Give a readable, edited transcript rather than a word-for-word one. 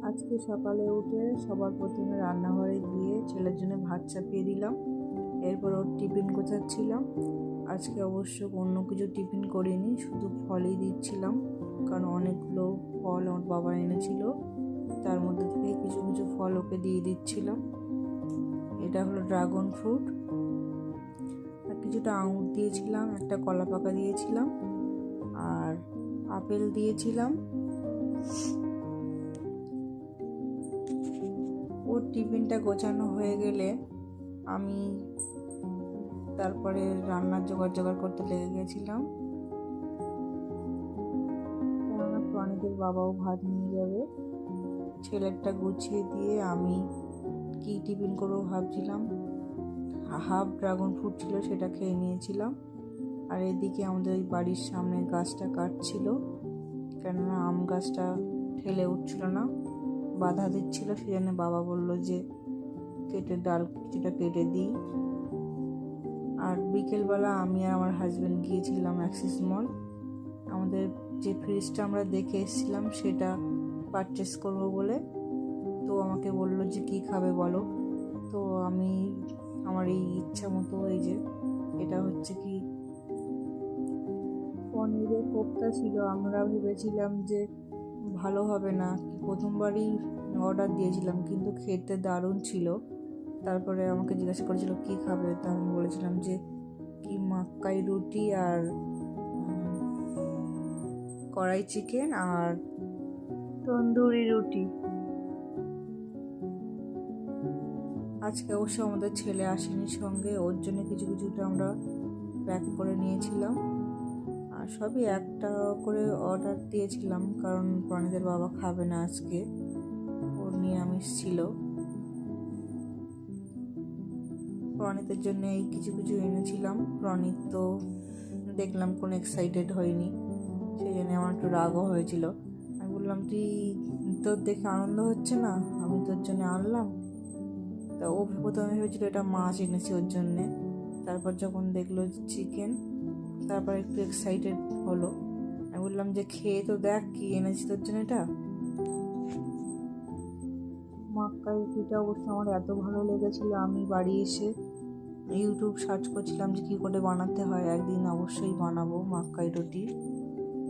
আজকে সকালে উঠে সবার প্রথমে রান্নাঘরে গিয়ে ছেলের জন্য ভাত চাপিয়ে দিলাম। এরপর ওর টিফিন গোছাচ্ছিলাম। আজকে অবশ্য অন্য কিছু টিফিন করিনি, শুধু ফলই দিচ্ছিলাম, কারণ অনেকগুলো ফল আমার বাবা এনেছিল, তার মধ্যে থেকে কিছু কিছু ফল ওকে দিয়ে দিচ্ছিলাম। এটা হলো ড্রাগন ফ্রুট, আর কিছুটা আঙুর দিয়েছিলাম, একটা কলা পাকা দিয়েছিলাম, আর আপেল দিয়েছিলাম। ওর টিফিনটা গোছানো হয়ে গেলে আমি তারপরে রান্নার জোগাড় করতে লেগে গেছিলাম, কেননা প্রাণীদের বাবাও ভাত নিয়ে যাবে। ছেলেরটা গুছিয়ে দিয়ে আমি কি টিফিন করবো ভাবছিলাম। হাফ ড্রাগন ফ্রুট ছিল, সেটা খেয়ে নিয়েছিলাম। আর এদিকে আমাদের ওই বাড়ির সামনে গাছটা কাটছিল, কেননা আম গাছটা ঠেলে উঠছিল না, বাধা দিচ্ছিল। সেজন্য বাবা বলল যে ডাল কিছুটা কেটে দিই। আর বিকেলবেলা আমি আর আমার হাজব্যান্ড গিয়েছিলাম অ্যাক্সিস মল। আমাদের যে ফ্রিজটা আমরা দেখে এসেছিলাম সেটা পারচেস করব বলে। তো আমাকে বললো যে কি খাবে বলো। তো আমি আমার এই ইচ্ছা মতো, এই যে এটা হচ্ছে কি পনিরের কোপ্তা ছিল। আমরা ভেবেছিলাম যে ভালো হবে না, প্রথমবারই অর্ডার দিয়েছিলাম, কিন্তু খেতে দারুণ ছিল। তারপরে আমাকে জিজ্ঞাসা করেছিল কি খাবে, তা আমি বলেছিলাম যে কি মাক্কাই রুটি আর কড়াই চিকেন আর তন্দুরি রুটি। আজকে অবশ্য আমাদের ছেলে আসেনি সঙ্গে, ওর জন্য কিছু কিছুটা আমরা প্যাক করে নিয়েছিলাম। আর সবই একটা করে অর্ডার দিয়েছিলাম, কারণ প্রণীতের বাবা খাবে না আজকে, ওর নিরামিষ ছিল। প্রণীতের জন্য এই কিছু কিছু এনেছিলাম। প্রণীত তো দেখলাম কোনো এক্সাইটেড হয়নি, সেই জন্য আমার একটু রাগও হয়েছিল। আমি বললাম তোর দেখে আনন্দ হচ্ছে না, আমি তোর জন্য আনলাম। তা ও প্রথমে ভেবেছিল এটা মাছ এনেছি ওর জন্যে, তারপর যখন দেখলো চিকেন, তারপর একটু এক্সাইটেড হলো। আমি বললাম যে খেয়ে তো দেখ কি এনেছি তোর জন্য। এটা মাক্কা রুটিটা অবশ্য আমার এত ভালো লেগেছিলো, আমি বাড়ি এসে ইউটিউব সার্চ করছিলাম যে কী করে বানাতে হয়। একদিন অবশ্যই বানাবো মাক্কাই রুটি।